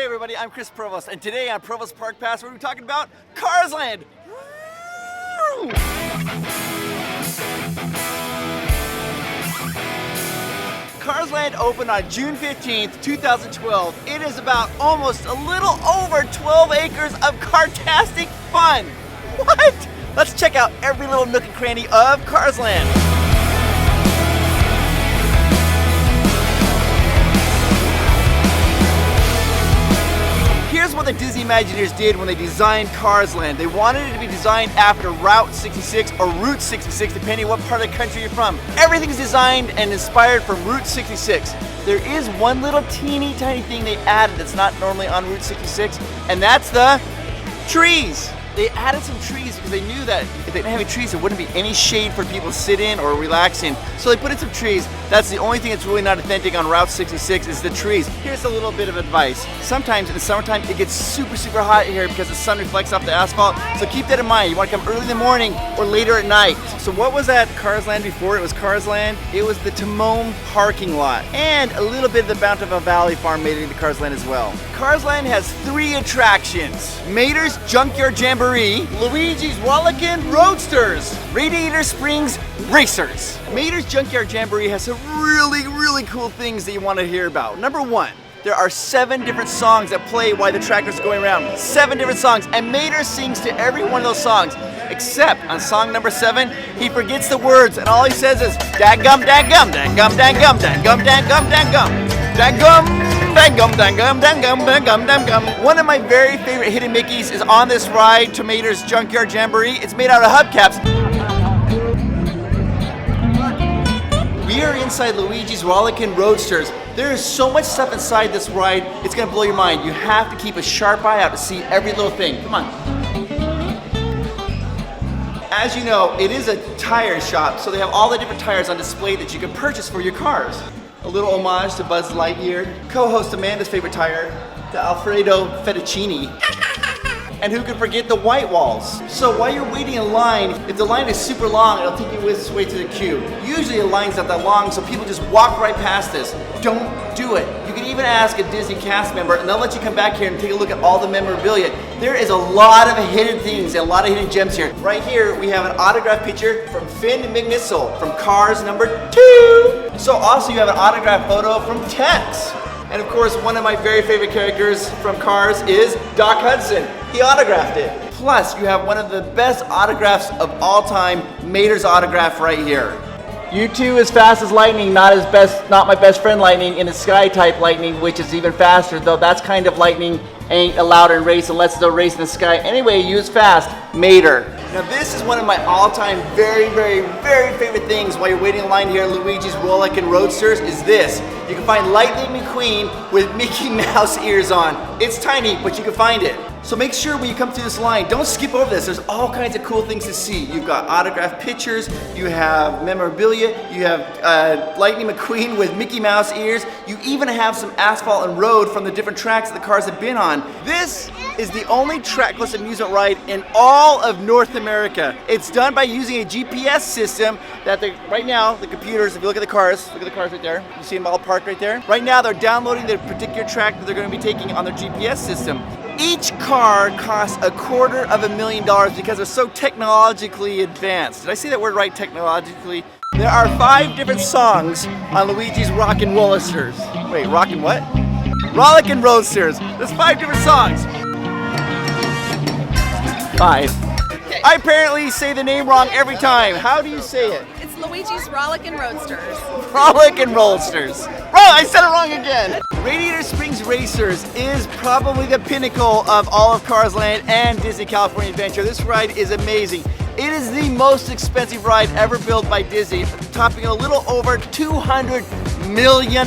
everybody, I'm Chris Provost, and today on Provost Park Pass, we're going to be talking about Cars Land. Cars Land opened on June 15th, 2012. It is about almost a little over 12 acres of cartastic fun. What? Let's check out every little nook and cranny of Cars Land. Here's what the Disney Imagineers did when they designed Cars Land. They wanted it to be designed after Route 66 or Route 66, depending on what part of the country you're from. Everything's designed and inspired from Route 66. There is one little teeny tiny thing they added that's not normally on Route 66, and that's the trees. They added some trees because they knew that if they didn't have any trees, there wouldn't be any shade for people to sit in or relax in. So they put in some trees. That's the only thing that's really not authentic on Route 66 is the trees. Here's a little bit of advice. Sometimes in the summertime, it gets super hot here because the sun reflects off the asphalt. So keep that in mind. You want to come early in the morning or later at night. So what was that Cars Land before it was Cars Land? It was the Timon parking lot. And a little bit of the Bountiful Valley farm made it into Cars Land as well. Cars Land has 3 attractions. Maters Junkyard Jamboree, Luigi's Rollickin Roadsters, Radiator Springs Racers. Maters Junkyard Jamboree has some really cool things that you want to hear about. Number 1, there are 7 different songs that play while the tractor's going around. 7 different songs, and Maters sings to every one of those songs. Except on song number 7, he forgets the words, and all he says is dadgum, dadgum, dadgum, dadgum, dadgum, dadgum, dadgum, dadgum. Dangum, dangum, dangum, dangum, dangum. One of my very favorite hidden Mickeys is on this ride to Maters Junkyard Jamboree. It's made out of hubcaps. We are inside Luigi's Rollickin Roadsters. There is so much stuff inside this ride, it's gonna blow your mind. You have to keep a sharp eye out to see every little thing. Come on. As you know, it is a tire shop, so they have all the different tires on display that you can purchase for your cars. A little homage to Buzz Lightyear, co-host Amanda's favorite tire, the Alfredo Fettuccine. And who could forget the white walls? So while you're waiting in line, if the line is super long, it'll take you this way to the queue. Usually the line's not that long, so people just walk right past this. Don't do it. You can even ask a Disney cast member, and they'll let you come back here and take a look at all the memorabilia. There is a lot of hidden things and a lot of hidden gems here. Right here, we have an autographed picture from Finn McNissel from Cars number 2. So also you have an autographed photo from Tex. And of course, one of my very favorite characters from Cars is Doc Hudson. He autographed it. Plus, you have one of the best autographs of all time, Maters autograph right here. U2 is fast as lightning, not my best friend lightning, in the sky type lightning, which is even faster, though that's kind of lightning ain't allowed in race unless it's a race in the sky. Anyway, use fast, Mater. Now this is one of my all-time very favorite things while you're waiting in line here at Luigi's Rollickin Roadsters is this. You can find Lightning McQueen with Mickey Mouse ears on. It's tiny, but you can find it. So make sure when you come through this line, don't skip over this. There's all kinds of cool things to see. You've got autographed pictures, you have memorabilia, you have Lightning McQueen with Mickey Mouse ears. You even have some asphalt and road from the different tracks that the cars have been on. This is the only trackless amusement ride in all of North America. It's done by using a GPS system that right now, the computers, if you look at the cars right there, you see them all parked right there. Right now they're downloading the particular track that they're going to be taking on their GPS system. Each car costs $250,000 because they're so technologically advanced. Did I say that word right, technologically? There are 5 different songs on Luigi's Rockin' Rollisters. Wait, Rockin' what? Rollickin' Roadsters. There's 5 different songs. 5. I apparently say the name wrong every time. How do you say it? It's Luigi's Rollickin Roadsters. Rollickin Roadsters. Oh, I said it wrong again. Radiator Springs Racers is probably the pinnacle of all of Cars Land and Disney California Adventure. This ride is amazing. It is the most expensive ride ever built by Disney, topping a little over $200 million.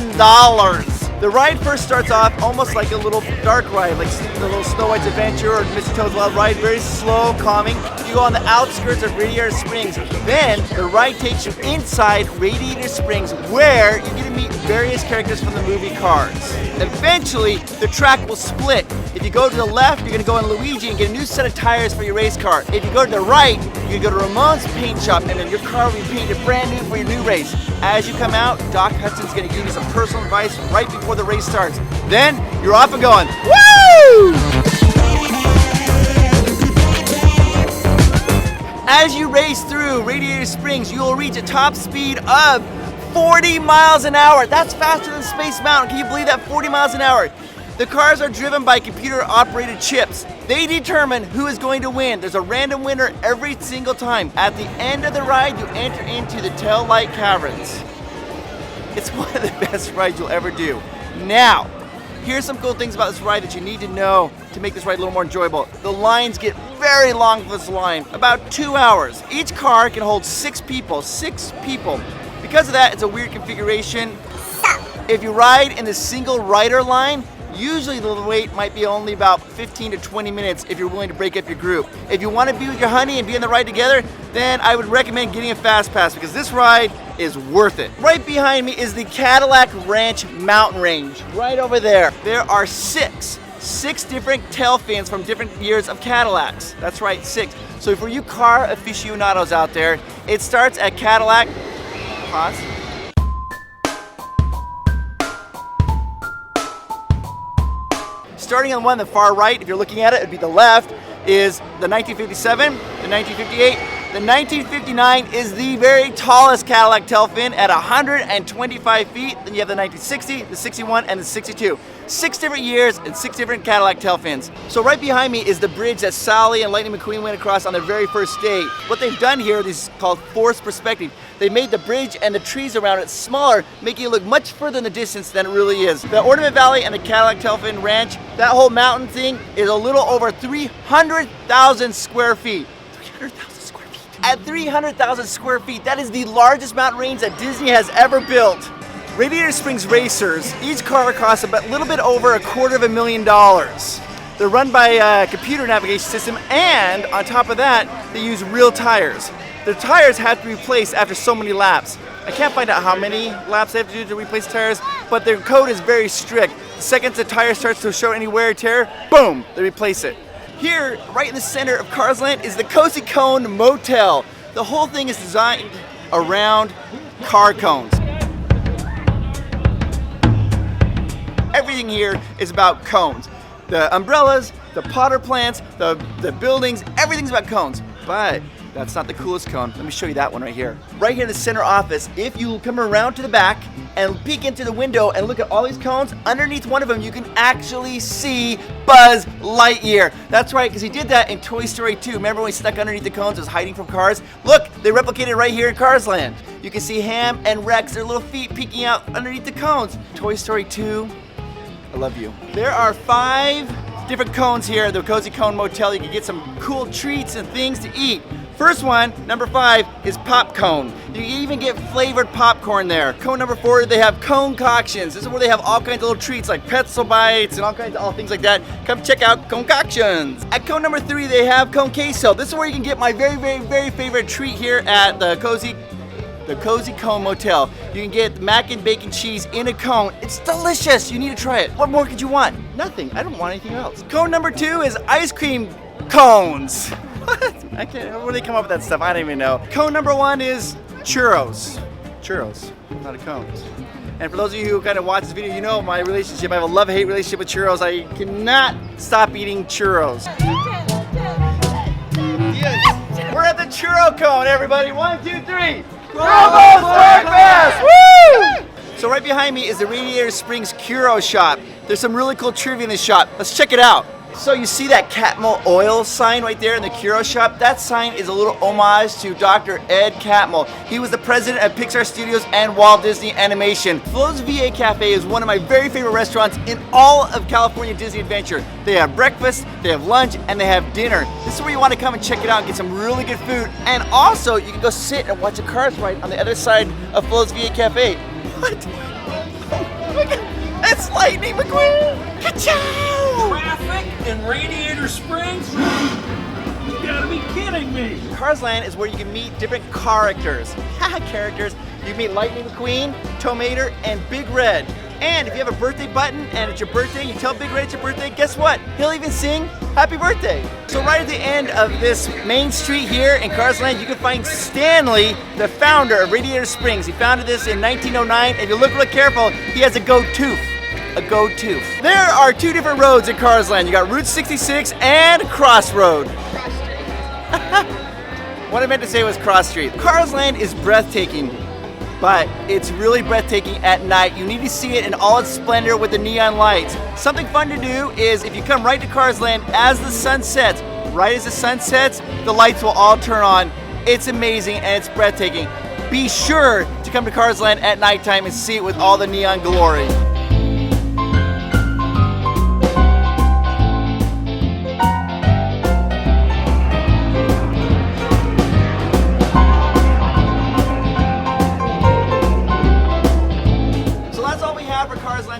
The ride first starts off almost like a little dark ride, like the little Snow White's Adventure or Mr. Toad's Wild Ride, very slow, calming. You go on the outskirts of Radiator Springs. Then the ride takes you inside Radiator Springs where you get to meet various characters from the movie Cars. Eventually, the track will split. If you go to the left, you're gonna go on Luigi and get a new set of tires for your race car. If you go to the right, you're gonna go to Ramon's paint shop and then your car will be painted brand new for your new race. As you come out, Doc Hudson's gonna give you some personal advice right before the race starts. Then you're off and going, woo! Woo! As you race through Radiator Springs, you will reach a top speed of 40 miles an hour. That's faster than Space Mountain. Can you believe that? 40 miles an hour. The cars are driven by computer-operated chips. They determine who is going to win. There's a random winner every single time. At the end of the ride, you enter into the tail light caverns. It's one of the best rides you'll ever do. Now, here's some cool things about this ride that you need to know to make this ride a little more enjoyable. The lines get very long for this line, about 2 hours. Each car can hold 6 people, 6 people. Because of that, it's a weird configuration. If you ride in the single rider line, usually the wait might be only about 15 to 20 minutes if you're willing to break up your group. If you want to be with your honey and be on the ride together, then I would recommend getting a fast pass because this ride is worth it. Right behind me is the Cadillac Ranch mountain range, right over there. There are six different tail fins from different years of Cadillacs. That's right, 6. So for you car aficionados out there, it starts at Cadillac. Pause. Starting on one on the far right, if you're looking at it, it'd be the left, is the 1957, the 1958. The 1959 is the very tallest Cadillac tail fin at 125 feet. Then you have the 1960, the 61, and the 62. 6 different years and 6 different Cadillac tail fins. So right behind me is the bridge that Sally and Lightning McQueen went across on their very first day. What they've done here is called forced perspective. They made the bridge and the trees around it smaller, making it look much further in the distance than it really is. The Ornament Valley and the Cadillac Tailfin Ranch, that whole mountain thing is a little over 300,000 square feet. 300,000 square feet. At 300,000 square feet, that is the largest mountain range that Disney has ever built. Radiator Springs Racers, each car costs a little bit over $250,000. They're run by a computer navigation system, and on top of that, they use real tires. Their tires have to be replaced after so many laps. I can't find out how many laps they have to do to replace tires, but their code is very strict. The second the tire starts to show any wear or tear, boom, they replace it. Here, right in the center of Cars Land, is the Cozy Cone Motel. The whole thing is designed around car cones. Everything here is about cones. The umbrellas, the potter plants, the buildings, everything's about cones. But that's not the coolest cone. Let me show you that one right here. Right here in the center office, if you come around to the back and peek into the window and look at all these cones, underneath one of them you can actually see Buzz Lightyear. That's right, because he did that in Toy Story 2. Remember when he stuck underneath the cones, was hiding from cars? Look, they replicated right here in Cars Land. You can see Ham and Rex, their little feet peeking out underneath the cones. Toy Story 2, I love you. There are 5 different cones here at the Cozy Cone Motel. You can get some cool treats and things to eat. First one, number 5, is pop cone. You can even get flavored popcorn there. Cone number 4, they have cone concoctions. This is where they have all kinds of little treats like pretzel bites and all kinds of things like that. Come check out concoctions. At cone number 3, they have cone queso. This is where you can get my very, very, very favorite treat here at the Cozy Cone Motel. You can get mac and bacon cheese in a cone. It's delicious. You need to try it. What more could you want? Nothing. I don't want anything else. Cone number 2 is ice cream cones. What? I can't. Where do they come up with that stuff? I don't even know. Cone number 1 is churros. Churros, not a cone. And for those of you who kind of watch this video, you know my relationship. I have a love-hate relationship with churros. I cannot stop eating churros. Yes. We're at the churro cone, everybody. 1, 2, 3. Robo Breakfast! Woo! So right behind me is the Radiator Springs Curio shop. There's some really cool trivia in this shop. Let's check it out. So you see that Catmull oil sign right there in the Curio shop? That sign is a little homage to Dr. Ed Catmull. He was the president of Pixar Studios and Walt Disney Animation. Flo's VA Cafe is one of my very favorite restaurants in all of California Disney Adventure. They have breakfast, they have lunch, and they have dinner. This is where you want to come and check it out and get some really good food. And also, you can go sit and watch a cars ride on the other side of Flo's VA Cafe. What? Oh my God. That's Lightning McQueen! Ka-chow! Traffic in Radiator Springs? You gotta be kidding me! Cars Land is where you can meet different characters. Characters. You meet Lightning McQueen, Tomater, and Big Red. And if you have a birthday button and it's your birthday, you tell Big Red it's your birthday, guess what? He'll even sing happy birthday. So right at the end of this main street here in Cars Land, you can find Stanley, the founder of Radiator Springs. He founded this in 1909. If you look real careful, he has a gold tooth. a go-to. There are two different roads in Carsland. You got Route 66 and Crossroad. What I meant to say was Cross Street. Carsland is breathtaking, but it's really breathtaking at night. You need to see it in all its splendor with the neon lights. Something fun to do is if you come right to Carsland as the sun sets, right as the sun sets, the lights will all turn on. It's amazing and it's breathtaking. Be sure to come to Carsland at nighttime and see it with all the neon glory.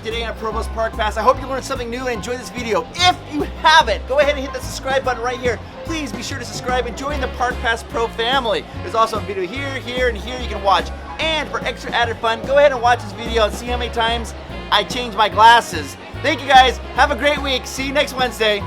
Today on Provost Park Pass. I hope you learned something new and enjoyed this video. If you haven't, go ahead and hit the subscribe button right here. Please be sure to subscribe and join the Park Pass Pro family. There's also a video here, here, and here you can watch. And for extra added fun, go ahead and watch this video and see how many times I change my glasses. Thank you guys. Have a great week. See you next Wednesday.